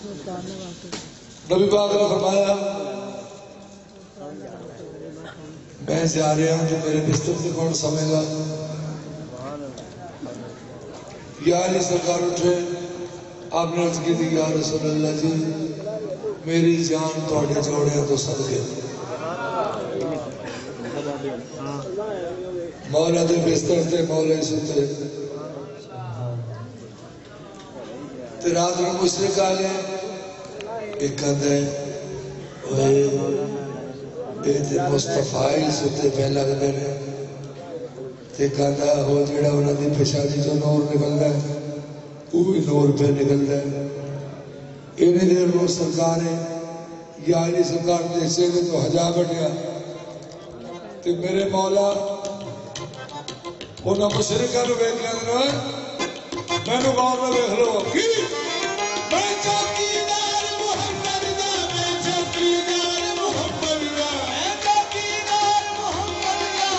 نبی پاک نے فرمایا میں جا رہا ہوں تو میرے بستر سے کون سمے گا؟ یا علی سرکار اٹھے، آپ نے عرض کی تھی یا رسول اللہ جی میری جان تھوڑے جوڑے تو صدقے مولا دے بستر سے مولا ستے تے رات میں مشرک آ گئے، ایک کہتا ہے مصطفیٰ ستے پہ لگتے ہیں، تے کہتا ہو جڑا انہوں نے پیشانی جو نور نکلتا ہے وہ بھی نور پہ نکلتا ہے۔ انہیں دیر وہ سرکار ہے یا علی سرکار نے چہرے تو حجا بٹیا تے میرے مولا انہوں مشرکہ نو ویکھ لیندے میں نو غور نہ ویکھ لو کی میں چوکیدار محمد دا میں چوکیدار محمد دا میں چوکیدار محمد دا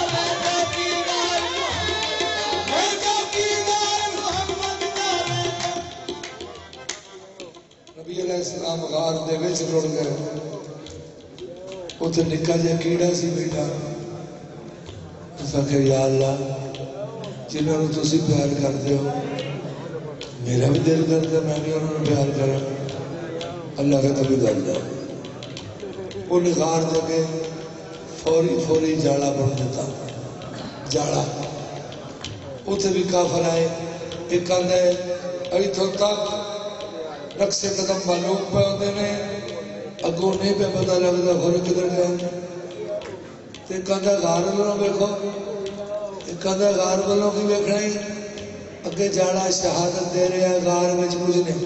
میں چوکیدار محمد دا نبی علیہ السلام غار دے وچ رڑ گئے، اتنے نکا جا کیڑا سی بیٹا، اس آخر یا اللہ جنہوں نے تسی پیار کرتے ہو میرا بھی دل کرتا ہے میں بھی انہوں نے پیار کرا، اللہ کا تبھی دل ہے وہ نگار دے کے فوری جاڑا بن دیتا، جاڑا اتنے بھی کافر آئے، ایک کہتا ہے ایتھوں تک نقص قدم معلوم پہ ہوتے ہیں اگوں نہیں پہ پتہ لگتا ہور کدھر گئے، تے کہتا غار والوں دیکھو، کہتا غار والوں کی ویکھنا ہی اگے جاڑا شہادت دے رہے ہیں غار میں کچھ نہیں،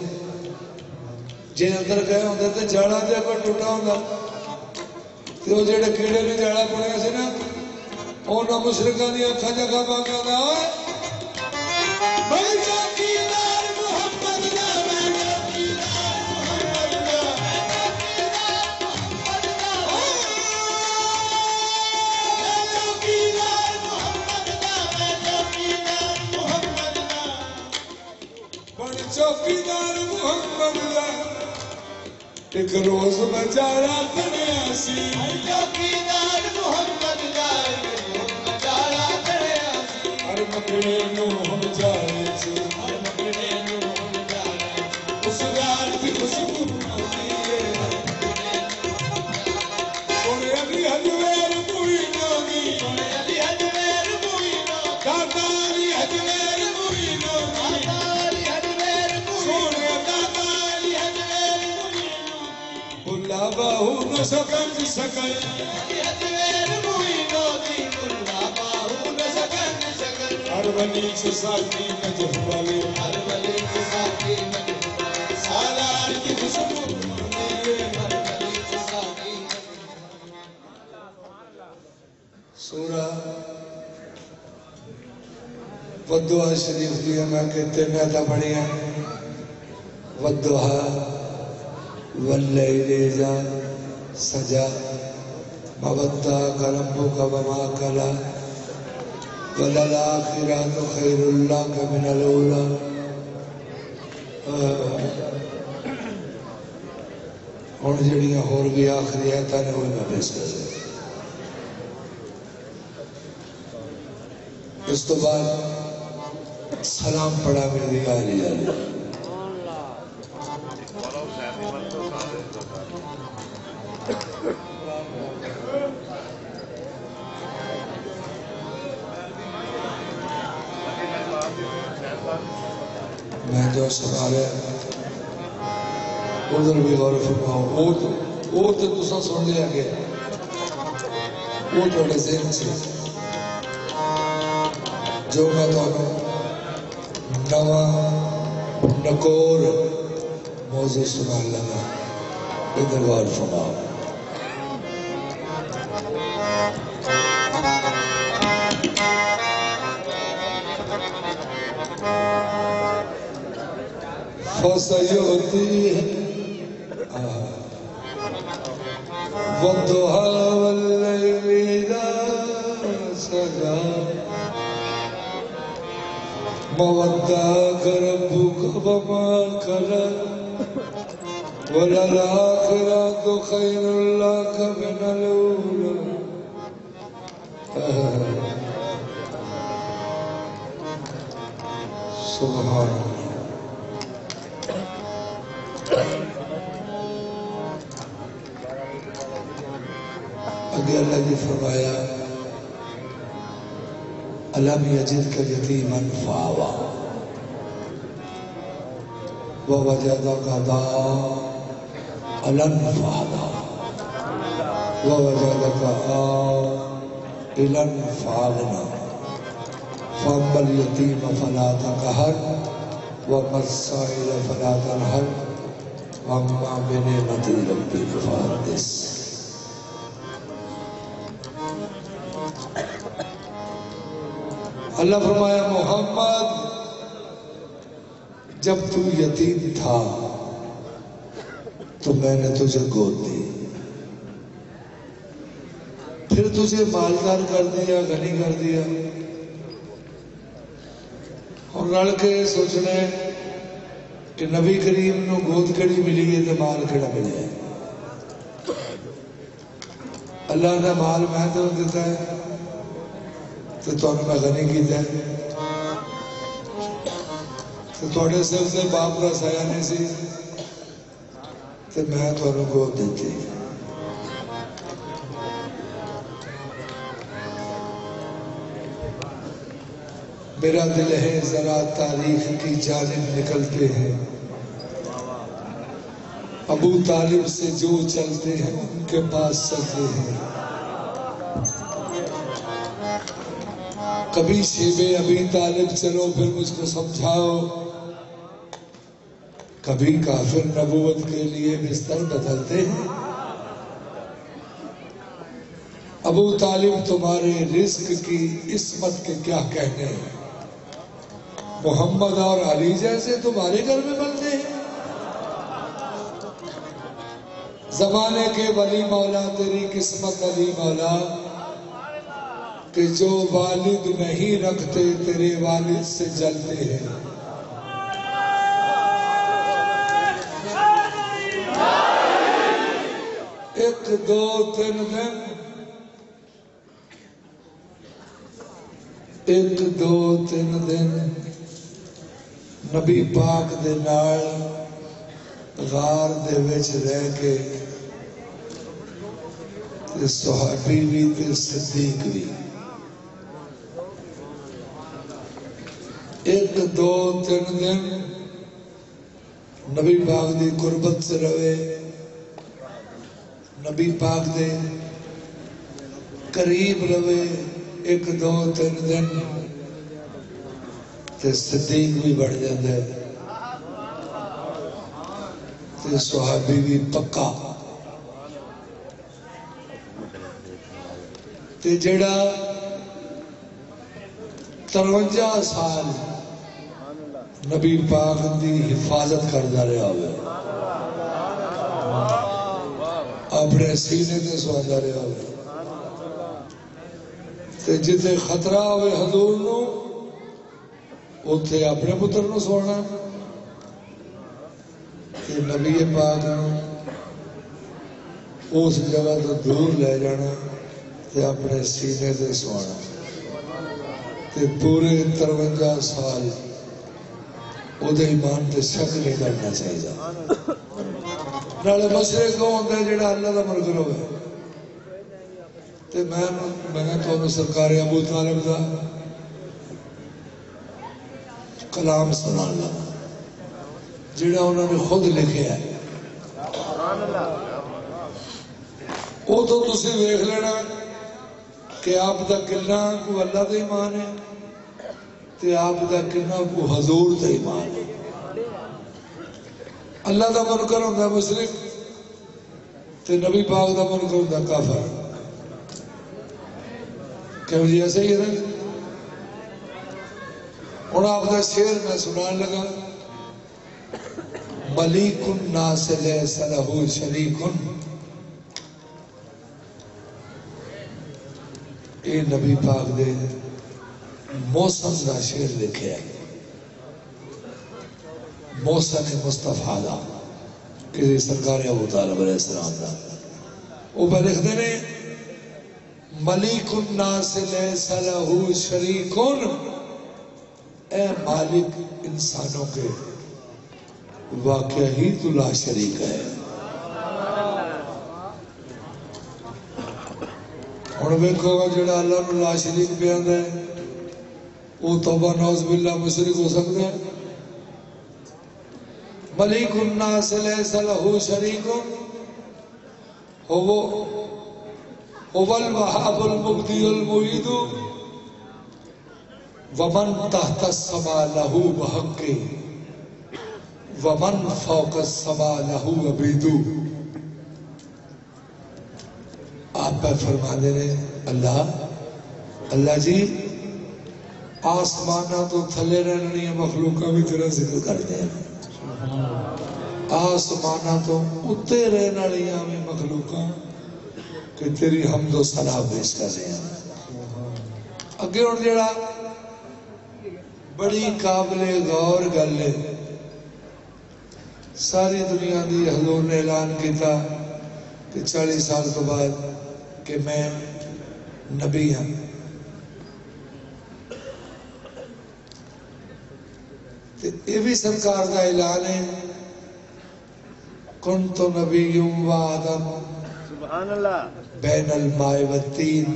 جے اندر گئے ہوندے تے جاڑا دے کوئی ٹوٹا ہوندا تے وہ جڑے کیڑے نے جاڑا بنیا سی نا انہاں مشرکاں دی اکھاں جگہ پا کے آندا میں چوکیدار محمد دا میں چوکیدار محمد دا میں چوکیدار محمد دا چوکیدار محمد دا ایک روز میں جاڑا بنیا سی چوکیدار محمد دا ایک روز میں جاڑا بنیا سی ہر مکڑے نو ہم جاڑے سی ہر مکڑے نو ہم جاڑے اس یار دی خوشبو آتی ہے سونے علی حجویر موئی نامی سونے علی حجویر موئی نامی دادا علی حجویر موئی نامی باہو نہ سکن سکن ہر ولی ساکی نجف والے ہر ولی ساکی نجف والے سالار کی خوشبو سورہ والدعاء شریف دیا میں کہتے میں پڑھی ہیں والدعاء واللیل اذا سجا مودعک ربک وما قلی وللآخرۃ خیر لک من الاولی ہن جڑیاں ہور بھی آخری آیتاں نے وہ میں پیش کر رہا اس تو بعد سلام پڑھا میری علی اللہ میں جو سنا رہا ادھر بھی غور فرماؤ وہ تو تسا سن لیا گیا وہ تھوڑے ذہن سے جو میں تو نواں نکور موضوع سنا لگا ادھر غور فرماؤ فسيهديه والضحى والليل إذا سجى ما ودعك ربك وما قلى وَلَلْآخِرَةُ خَيْرٌ لَكَ مِنَ الْأُولَى. سبحان اللہ. اگے اللہ نے فرمایا أَلَمْ يَجِدْكَ يَتِيمًا فَآوَىٰ وَوَجَدَكَ ضَالًّا فَهَدَىٰ وَوَجَدَكَ عَائِلًا فَأَغْنَىٰ فَأَمَّا الْيَتِيمَ فَلَا تَقْهَرْ وَأَمَّا السَّائِلَ فَلَا تَنْهَرْ وَأَمَّا بِنِعْمَةِ رَبِّكَ فَحَدِّثْ. اللہ فرمایا محمد جب تو یتیم تھا تو میں نے تجھے گود دی، پھر تجھے مالدار کر دیا، غنی کر دیا، اور رل کے سوچنا ہے کہ نبی کریم نو گود کڑی ملی ہے تو مال کڑا ملیا ہے. اللہ نے مال میں تو دیتا ہے تو تمہیں میں غنی کیتا ہے، تو تھوڑے سر سے باپ کا سایہ نہیں سی تو میں تمہیں گود دیتی. میرا دل ہے ذرا تاریخ کی جانب نکلتے ہیں، ابو طالب سے جو چلتے ہیں ان کے پاس چلتے ہیں. کبھی شیبے ابی طالب چلو پھر مجھ کو سمجھاؤ، کبھی کافر نبوت کے لیے بستر بدلتے ہیں. ابو طالب تمہارے رزق کی عصمت کے کیا کہنے ہیں، محمد اور علی جیسے تمہارے گھر میں بنتے ہیں. زمانے کے ولی مولا تیری قسمت علی مولا کہ جو والد نہیں رکھتے تیرے والد سے جلتے ہیں. ایک دو تین دن نبی پاک دے نال غار دے وچ رہ کے تے صحابی بھی تے صدیق بھی ایک دو تین دن نبی پاک دی قربت سے رہے، نبی پاک دے قریب رہے. ایک دو تین دن تے صدیق بھی بڑھ جاتا ہے تے صحابی بھی پکا. تے جڑا 53 سال نبی پاک دی حفاظت کرتا رہا ہوئے، اپنے سینے تے سواندا رہا ہوئے، تے جتے خطرہ ہوئے حضور نو اتھے اپنے پتر نو سونا، تے نبی پاک نو اس جگہ تو دور لے جانا تے اپنے سینے تے سونا. تے پورے 53 سال او دے ایمان تے شک نہیں کرنا چاہیے. نالے مشرق کو ہوتا ہے جڑا اللہ دا مرگر ہوئے. تے میں تو سرکار ابو طالب دا کلام سنا لگا جڑا انہوں نے خود لکھے ہے. وہ تو تسی ویکھ لینا کہ آپ دا کلنا کو اللہ دا ایمان ہے تے آپ دا کلنا کو حضور دا ایمان ہے. اللہ دا منکر ہوندہ مشرک تے نبی پاک دا منکر ہوندہ کافر. کیوں جی ایسے ہی ہے؟ اور آپ کا شعر میں سنان لگا، ملیک الناس لیس لہ شریک. اے نبی پاک دے موسم دا شعر لکھے ہے، موسم مصطفیٰ دا. کہ سرکار ابو طالب علیہ السلام دا وہ پہ لکھتے ہیں ملیک الناس لیس لہ شریک، اے مالک انسانوں کے واقعہ ہی تو لا شریک ہے۔ ہوں ویکھو گا جڑا اللہ نو لا شریک پہ آندا ہے وہ توبہ نعوذ باللہ مشرک ہو سکتا ہے؟ ملیک الناس لیس لہ شریک هو الوهاب المبدی المعید ومن تحت السماء له بحق ومن فوق السماء له عبید۔ آپ پہ فرما دے رہے اللہ جی آسمانہ تو تھلے رہنی مخلوقہ بھی تیرا ذکر کرتے ہیں، آسمانہ تو اتے رہنا لیا میں مخلوقاں کہ تیری حمد و ثنا پیش کر رہے ہیں۔ اگے اور جڑا بڑی قابل غور گل ہے، ساری دنیا دی حضور نے اعلان کیتا کہ 40 سال تو بعد کہ میں نبی ہوں۔ یہ بھی سرکار کا اعلان ہے کنت نبی و آدم سبحان اللہ بین الماء والتین۔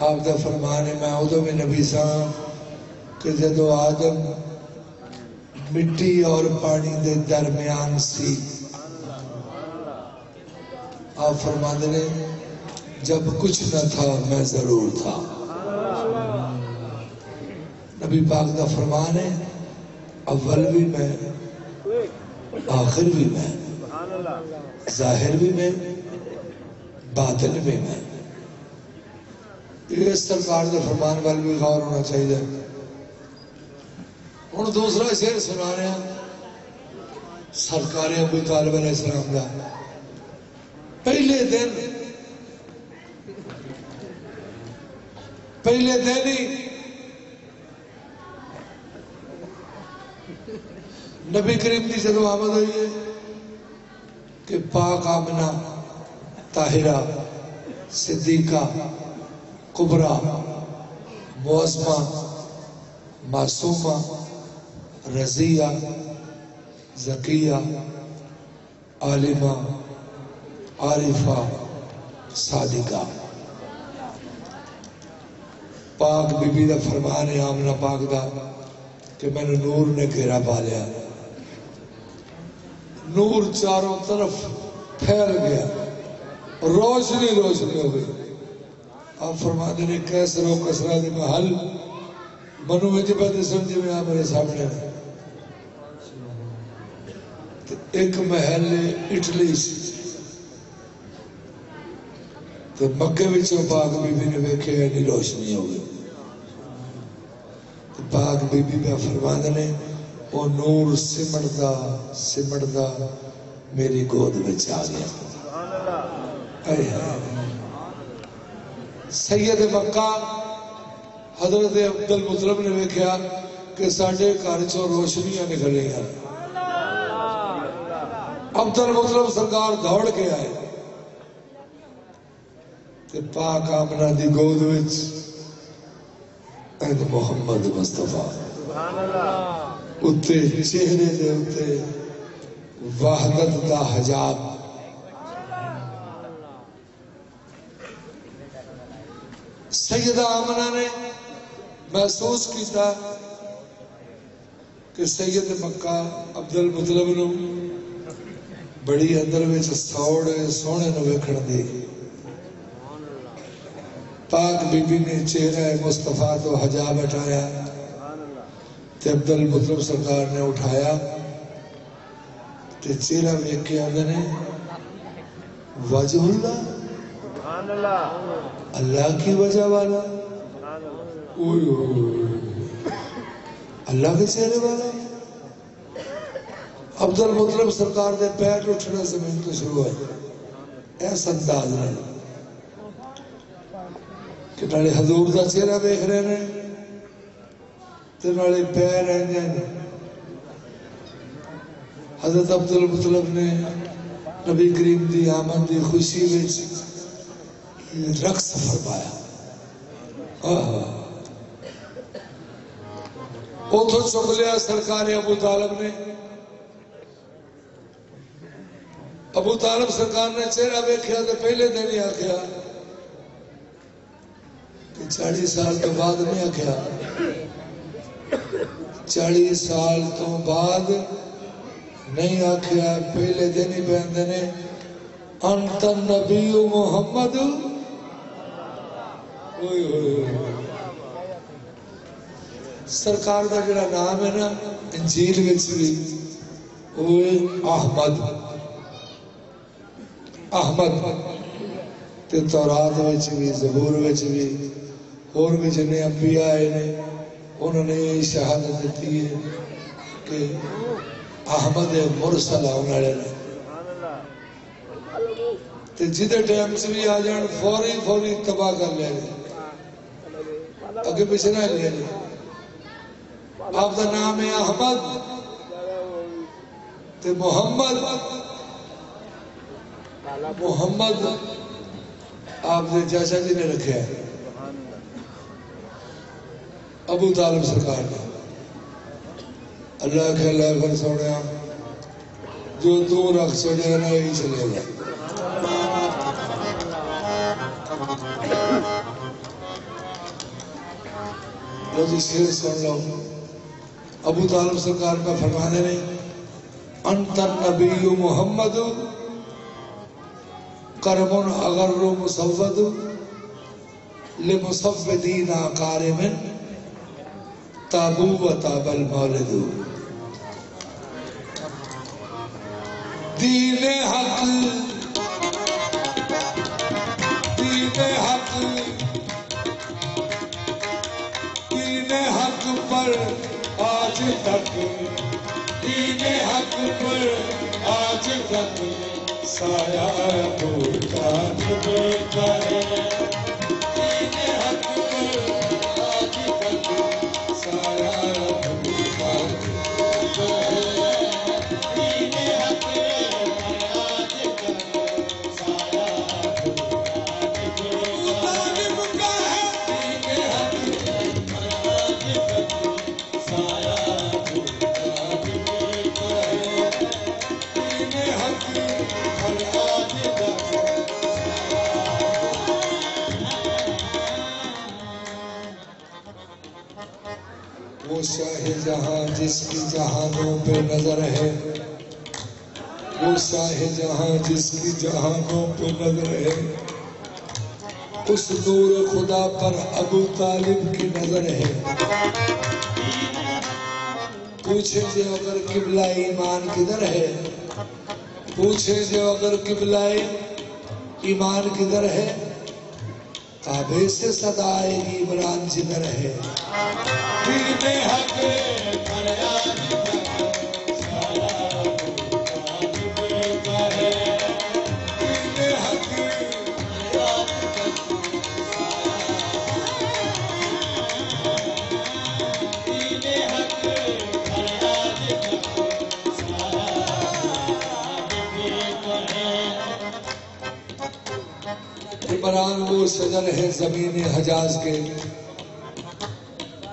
آپ کا فرمان ہے میں ادو میں نبی سا کہ جدو آدم مٹی اور پانی دے درمیان سی، آپ فرما دے جب کچھ نہ تھا میں ضرور تھا۔ نبی پاک کا فرمان ہے اول بھی میں آخر بھی میں، ظاہر بھی میں باطن بھی میں۔ اس سرکار کے فرمان وال بھی غور ہونا چاہیے۔ ہوں دوسرا شعر سنا رہے ہیں سرکار ابو طالب علیہ السلام کا۔ پہلے دن ہی نبی کریم کی جدو آمد ہوئی ہے کہ پاک آمنہ طاہرہ صدیقہ کبریٰ معصمہ معصومہ رضیہ زکیہ عالمہ عارفہ صادقہ، پاک بی بی دا فرمان ہے آمنہ پاک دا کہ میں نے نور نے گھیرا پا لیا، نور چاروں طرف پھیل گیا، روشنی ہو گئی۔ آپ فرما دے کیسر و کسرا دے محل منو میں جب پہتے سمجھے میں آپ میرے سامنے ہیں۔ ایک محل اٹلی تو مکے وچوں پاک بی بی نے ویکھے اینی روشنی ہو گئی۔ پاک بی بی پہ فرما دے وہ نور سمڑدا میری گود میں آ گیا۔ سید مکہ حضرت عبد المطلب نے ویکھیا کہ ساڈے گھر چوں روشنیاں نکل رہی ہیں۔ عبد المطلب سرکار دوڑ کے آئے کہ پاک آمنہ دی گود وچ اے محمد مصطفیٰ اتے چہرے دے اتے وحدت دا حجاب، سیدہ آمنہ نے محسوس کیتا کہ سید مکہ عبد المطلب نو بڑی اندر وچ سونے نو ویکھن دی۔ پاک بی بی نے چہرہ مصطفیٰ تو حجاب ہٹایا تے عبد المطلب سرکار نے اٹھایا تے چہرہ ویکھ کے آندے نے وجہ اللہ، اللہ کی وجہ والا، اللہ کے چہرے والا۔ عبد المطلب سرکار دے پیر اٹھنا زمین تو شروع ہے ایسا انداز ہے کہ نالے حضور دا چہرہ دیکھ رہے ہیں تے نالے پیر ہیں حضرت عبد المطلب نے نبی کریم دی آمد دی خوشی وچ رقص فرمایا. اتوں چک لیا سرکار ابو طالب نے. ابو طالب سرکار نے چہرہ ویکھیا تو پہلے دن ہی آخیا کہ 40 سال تو بعد نہیں آخیا 40 سال تو بعد نہیں آخیا پہلے دن ہی پہنتے نے انت نبی محمد. سرکار کا جڑا نام ہے نا انجیل وچ بھی وہ احمد احمد تے تورات وچ بھی زبور وچ بھی اور بھی جنے انبیاء آئے نے انہوں نے یہ شہادت دیتی ہے کہ احمد مرسل آنے والے نے تے جدے ٹائم سے بھی آ جان فوری تباہ کر لے اگے پیچھے نہ لے لے. آپ کا نام ہے احمد تے محمد آپ نے چاچا جی نے رکھا ہے ابو طالب سرکار نے. اللہ کے اللہ کر سوڑیا جو تو رکھ چڑے نا یہی چلے گا. لو جی شیر سن لو. ابو طالب سرکار کا فرمانے نے انت نبی محمد کرم اگر مسود لمسودین کارم تابو و تاب المولد. دین حق پر آج تک دین حق پر آج تک سایہ بھولتا نہیں ہے. دین حق پر آج تک سایہ بھولتا نہیں ہے. دین حق پر آج تک سایہ بھولتا وہ شاہ جہاں جس کی جہانوں پہ نظر ہے. وہ شاہ جہاں جس کی جہانوں پہ نظر ہے. اس نور خدا پر ابو طالب کی نظر ہے. پوچھے جو اگر قبلہ ایمان کدھر ہے. پوچھے جو اگر قبلہ ایمان کدھر ہے. کعبے سے صدا آئے گی عمران جدھر ہے. دین حق پر آج تک سایہ بھولتا ہے. دین حق پر آج تک دین حق پر آج تک عمران وہ شجر ہے زمین حجاز کے.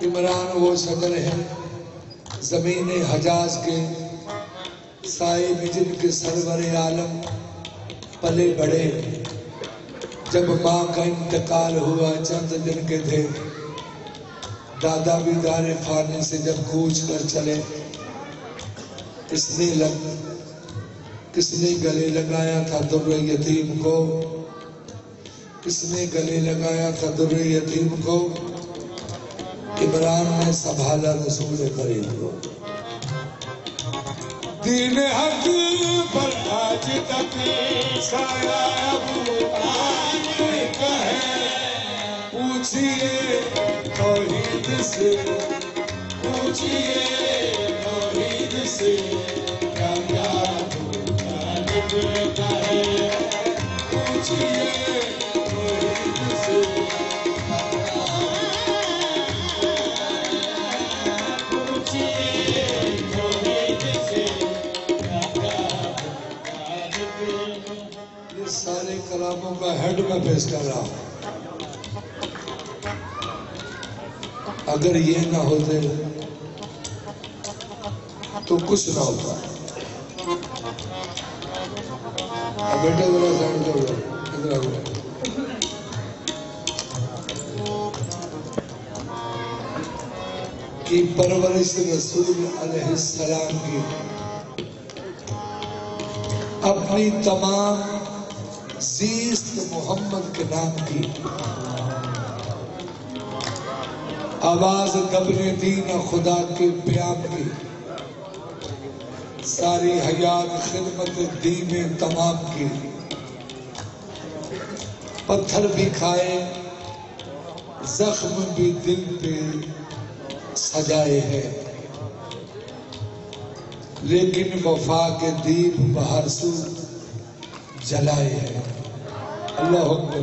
عمران وہ شجر ہے زمین حجاز کے. سائے میں جن کے سرور عالم پلے بڑے. جب ماں کا انتقال ہوا چند دن کے تھے. دادا بھی دار فانی سے جب کوچ کر چلے. کس نے گلے لگایا تھا در یتیم کو. کس نے گلے لگایا تھا در یتیم کو. عمران نے سنبھالا رسول کریم کو. دین حق پر آج تک سایہ ابو طالب کا ہے. پوچھئے توحید سے پوچھئے توحید سے کیا ابو طالب کا ہے. پوچھئے توحید سے کلاموں کا ہیڈ میں پیش کر رہا ہوں. اگر یہ نہ ہوتے تو کچھ نہ ہوتا. بیٹے ذرا سائڈ کر لو، ادھر آ جاؤ. کی پرورش رسول علیہ السلام کی اپنی تمام زیست محمد کے نام کی آواز دبن دین خدا کے پیام کی ساری حیات خدمت دین تمام کی پتھر بھی کھائے زخم بھی دل پہ سجائے ہیں لیکن وفا کے دیپ بہر سو جلائے ہیں. اللہ اکبر.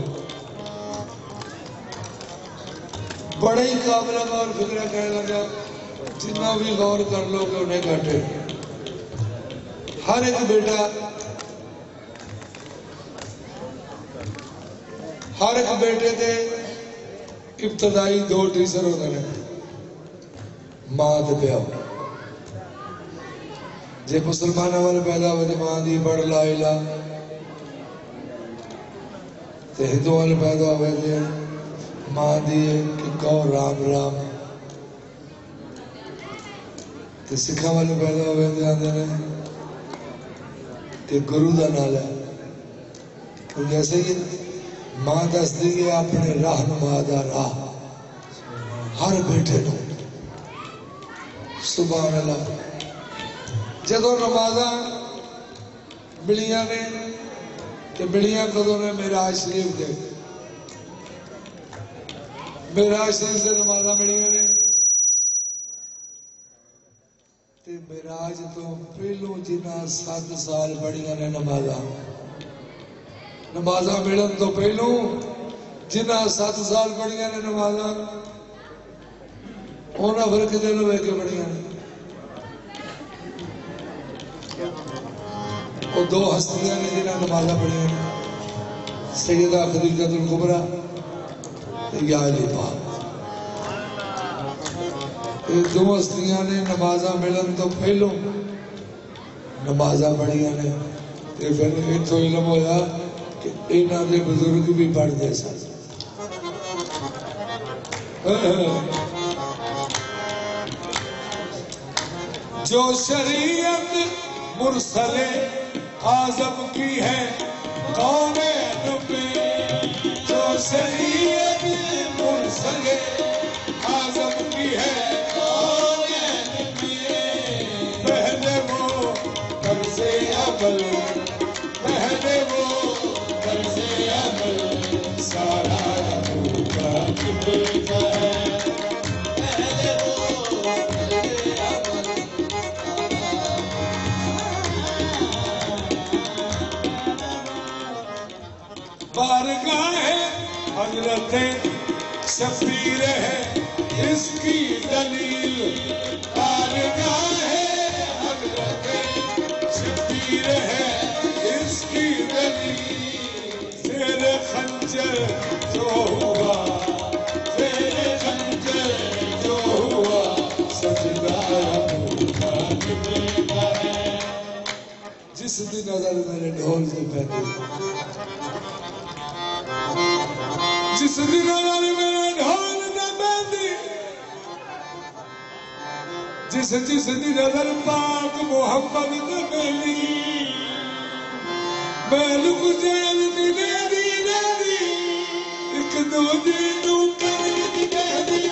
بڑے ہی قابل غور فکرہ کہنے لگا جتنا بھی غور کر لو کہ انہیں گھٹے. ہر ایک بیٹے دے ابتدائی 2 ٹیچر ہوتے ہیں. ماں دے پیو جے مسلمانوں والے پیدا ہوئے تو ماں دی پڑھ لا الہ، تے ہندو والے پیدا ہوئے تھے ماں دی کہ کہو رام رام، تے سکھاں والے پیدا ہوئے تھے آندے نے کہ گرو دا نال ہے. اور جیسے ہی ماں دس دی ہے اپنے رہنما دا راہ ہر بیٹے نو. سبحان اللہ. جدو نمازاں ملیاں نے کہ ملیاں کدوں نے معراج شریف دے معراج شریف سے نمازاں ملیاں نے تے معراج تو پہلو جنہ 7 سال پڑھیاں نے نمازاں ملن تو پہلو جنہ 7 سال پڑھیاں نے نمازاں ہونا فرق دے لو کے پڑھیاں نے. وہ 2 ہستیاں نے جنہاں نمازاں پڑھیاں نے سیدہ خدیجہ الکبریٰ یا علی پاک. یہ 2 ہستیاں نے نمازاں ملن تو پہلو نمازاں پڑھیاں نے. پھر اتوں علم ہویا کہ انہاں دے بزرگ بھی پڑھتے سن. جو شریعت مرسل اعظم کی ہے کونین میں، جو شریعت مرسل اعظم کی ہے کونین میں، پہلے وہ طرز عمل پہلے وہ طرز عمل سارا کا قبل کا ہے. بارگاہ حضرت شفیر ہے اس کی دلیل، بارگاہ حضرت شفیر ہے اس کی دلیل. زیر خنجر جو ہوا زیر خنجر جو ہوا سجدہ کا ہے. جس بھی نظر میرے ڈھول سے پہنے جس دن ہمارے میرے ڈھول نہ بندی جس دن نظر پاک محمد نہ ملی میں لک جیل دی ایک 2 دن کر دی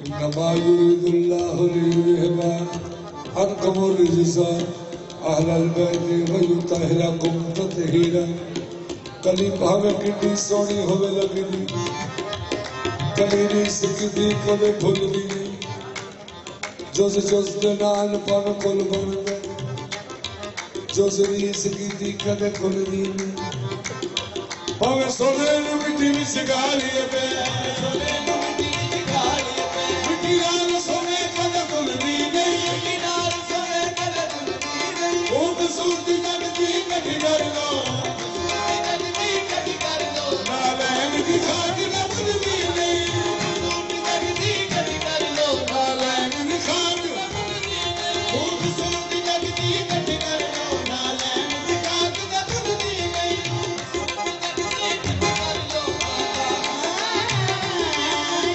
انما يريد الله ليذهب عنكم الرجس اهل البيت ويطهركم تطهيرا. کلی بھاوے کتنی سونی ہوئے لگی دی، کلی نہیں سکتی کبھی بھول دی نہیں، جز دنال پن کل بن دے، جز نہیں سکتی کدے کھل دی نہیں. بھاوے سونے نو مٹی میں سگا لیے پہ، مٹی نال سونے کدے کھل دی نہیں، خوبصورتی جگتی کٹھی کر لو، نالین کی خاک نہ بن دی نہیں، نالین کی خاک خوبصورتی جگتی کٹھی کر لو، نالین کی خاک نہ بن دی نہیں،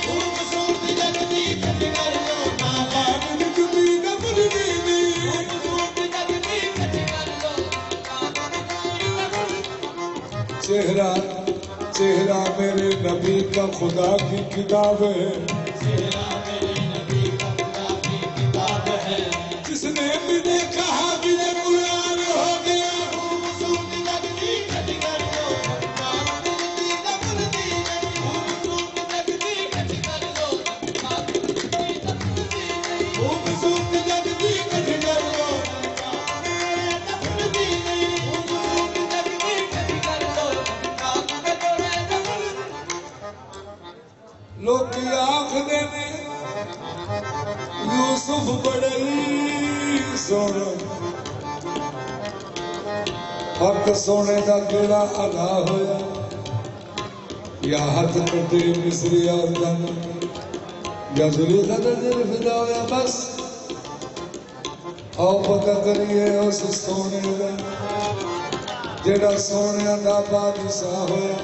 خوبصورتی جگتی کٹھی کر لو، نالین کی خاک نہ بن دی نہیں. چہرہ چہرہ میرے نبی کا خدا کی کتاب ہے، جس نے بھی دیکھا حافظ قرآن ہو گیا. لوگ آخر یوسف بڑی سونا، حق سونے دا کیڑا ادا ہویا، یا ہاتھ کٹے مصری آدم، یا زلیخا دا دل فدا ہویا. بس آؤ پتہ کریے اس سونے دا جڑا سونے دا بادشاہ ہویا.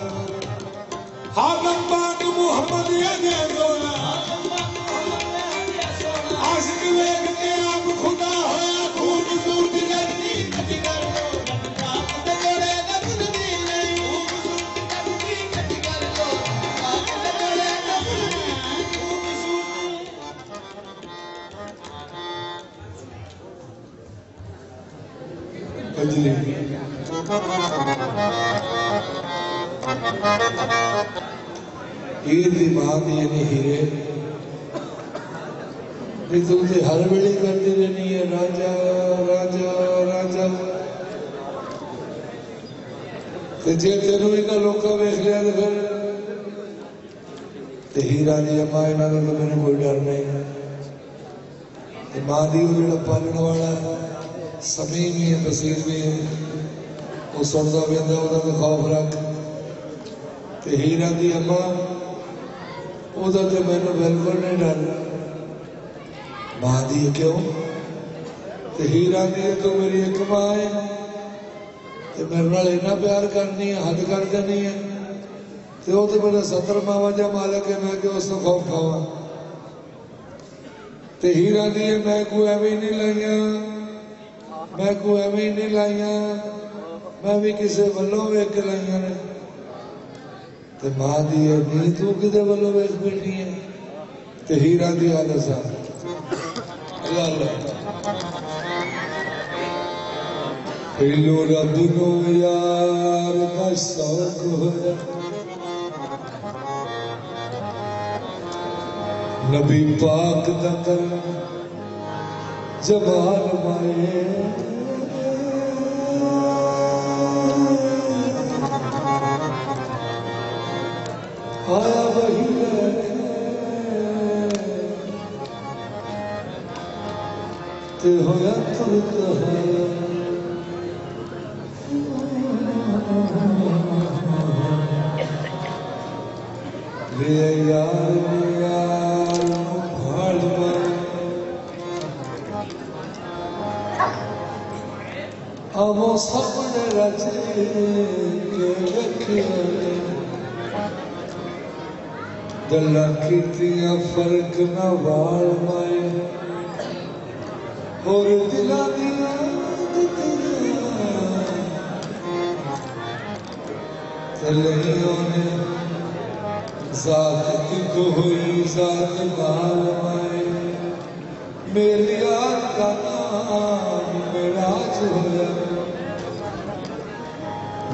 حاکم پاک محمد یا سونا، عاشق ویکھ کے آپ خدا ہویا. خوبصورتی جگتی کٹھی کر لو، آپ تے جڑے نہ بھولدی نہیں، خوبصورتی جگتی کٹھی کر لو، آپ تے جڑے نہ بھولدی نہیں. یہ دماغ یہ نہیں ہیرے بھی تم سے ہر ویلے کرتی رہنی ہے راجا راجا راجا. جی تینوں انہوں لوگوں ویکھ لیا تو ہیرا دی اما یہاں کا تو میرے کوئی ڈر نہیں. ماں دی وہ جڑا پالن والا سمیع بھی ہے بصیر بھی ہے، وہ سنتا پہ وہ خوف رکھ. ہیرا دی اما وہ تو مینو بالکل نہیں ڈر. ماں دی کیوں؟ ہیرا دی تو میری ایک ماں ہے، میرے نال اینا پیار کرنی ہے، حد کر دینی ہے. وہ تو میرا 70واں وجہ مالک ہے، میں کہ اس کو خوف کھاوا. ہیرا دی میں کوئی ایویں نہیں لائیا، میں کوئی ایویں نہیں لائیا، میں بھی کسی ولوں ویکھ کے لائیا نے. تے ماں دی نہیں تو کدے ولوں ویکھ بیٹھی ہے. تے ہیرا دی حالت سا پہلو رب نو یار دا شوق ہویا، نبی پاک دا کرم جمال مائے. آیا وہی تے ہویا ترک لے یار بھاڑ میں آمو سپنے رچے کے رکھے گلا کیتیاں فرق نہ وال مائے اور دلا دیا تلیوں نے ذات ایک ہوئی ذات عالمائے میری یاد کا نام معراج ہویا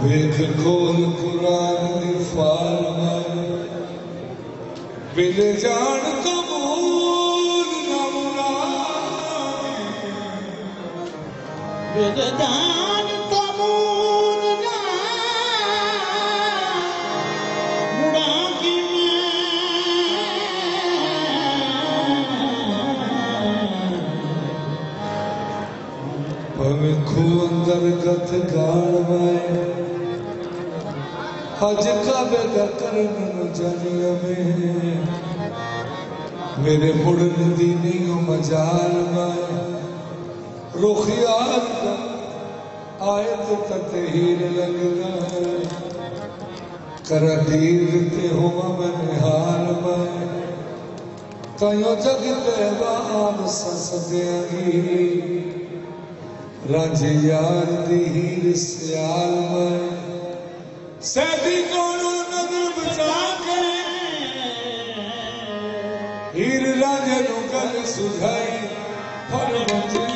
ویکھ کھول قرآن دی فارمائے بل جان قبول نہ مرادی بل جان قبول نہ مرادی پویں کھو اندر گت گاڑ وائے حج کعبے دا کرن جانیا میں میرے مڑن دی نیو مجال میں رخیات کا آیت تطہیر لگنا کردیر تے ہوا میں نحال میں تائیوں جگتے باب سسدیاں گی رج یار دی ہیر سیال میں سیدی کونو نظر بچا کے ہیر راجے نو گل سجھائی پھر بچے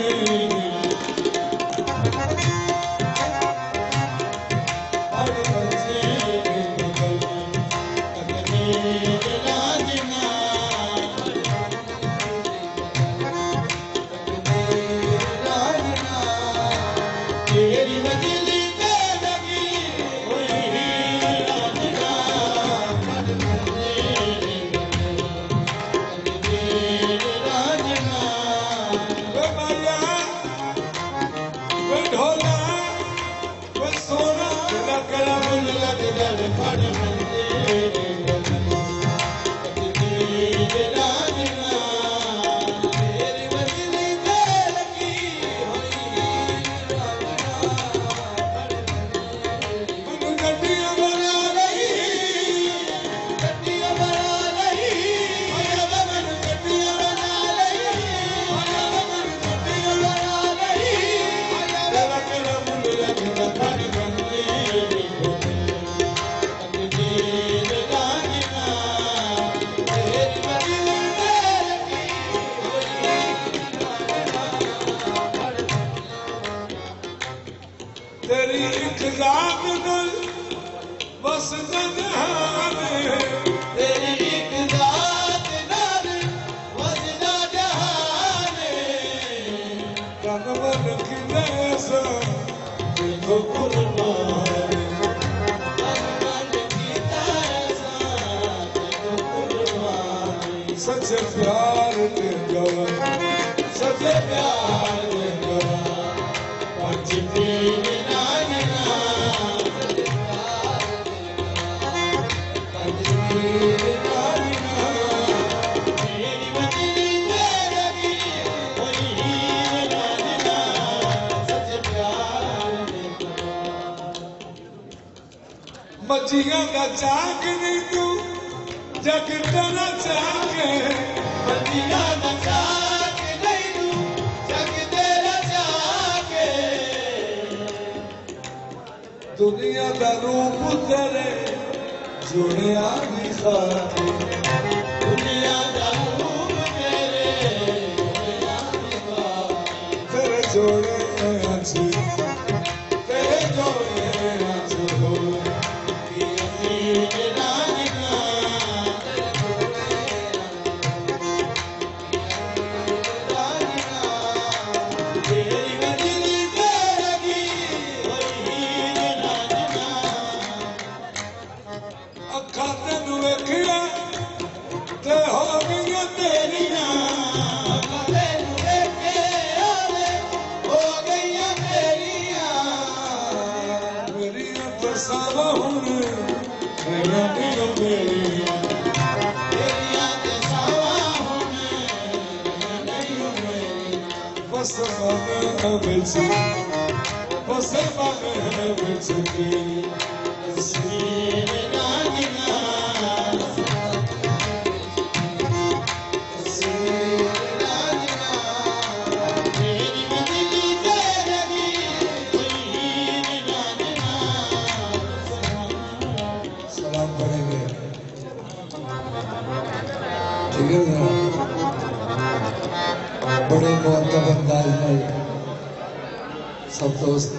سچے پیار کے گواہ سچے پیار کے گواہ پنچ پیر نانا پنچ پیر نانا میری مجلی تیرگی ہوئی ہیر نانا سچے پیار کے گواہ مچھیاں کا چاک نہیں تو جگ تنا چاہے مدینہ نہ چاہے نہیں تو جگ تیرا چاہے دنیا دا روپ تیرے جوڑے آگی خاتے دنیا دا روپ تیرے جوڑے آگی خاتے تیرے جوڑے آنچے تیرے جوڑے آنچے ہو ٹھیک ہے نا؟ بڑے مؤدب انداز میں سب دوست